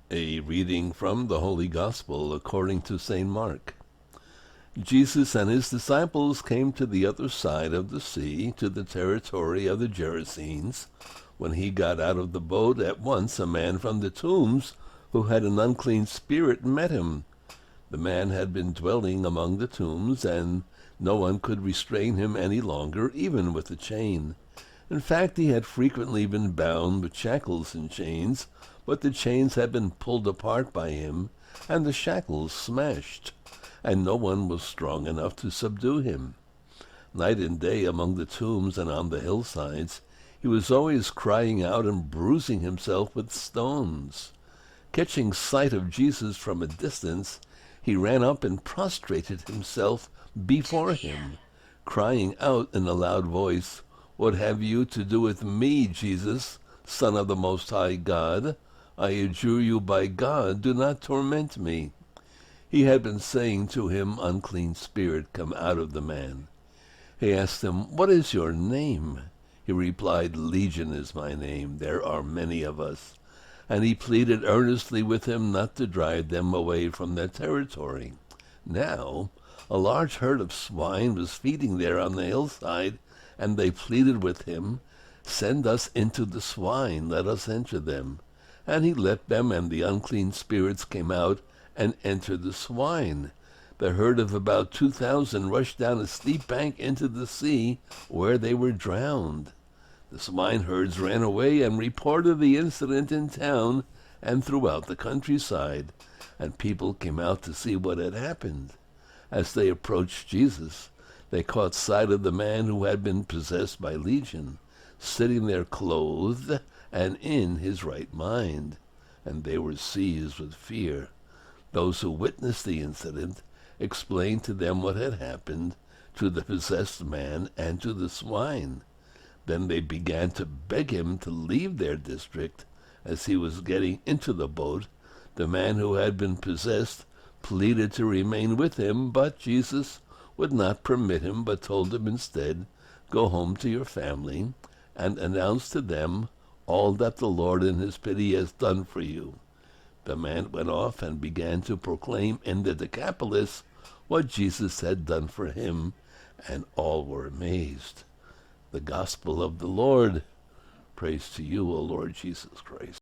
A reading from the Holy Gospel according to St. Mark. Jesus and his disciples came to the other side of the sea, to the territory of the Gerasenes. When he got out of the boat, at once a man from the tombs who had an unclean spirit met him. The man had been dwelling among the tombs, and no one could restrain him any longer, even with a chain. In fact, he had frequently been bound with shackles and chains, but the chains had been pulled apart by him, and the shackles smashed, and no one was strong enough to subdue him. Night and day among the tombs and on the hillsides, he was always crying out and bruising himself with stones. Catching sight of Jesus from a distance, he ran up and prostrated himself before him, crying out in a loud voice, "What have you to do with me, Jesus, Son of the Most High God? I adjure you by God, do not torment me." He had been saying to him, "Unclean spirit, come out of the man." He asked him, "What is your name?" He replied, "Legion is my name. There are many of us." And he pleaded earnestly with him not to drive them away from their territory. Now, a large herd of swine was feeding there on the hillside, and they pleaded with him, "Send us into the swine, let us enter them." And he let them, and the unclean spirits came out and entered the swine. The herd of about 2,000 rushed down a steep bank into the sea, where they were drowned. The swineherds ran away and reported the incident in town and throughout the countryside, and people came out to see what had happened. As they approached Jesus, they caught sight of the man who had been possessed by Legion, sitting there clothed and in his right mind, and they were seized with fear. Those who witnessed the incident explained to them what had happened to the possessed man and to the swine. Then they began to beg him to leave their district. As he was getting into the boat, the man who had been possessed pleaded to remain with him, but Jesus would not permit him, but told him instead, "Go home to your family and announce to them all that the Lord in his pity has done for you." The man went off and began to proclaim in the Decapolis what Jesus had done for him, and all were amazed. The Gospel of the Lord. Praise to you, O Lord Jesus Christ.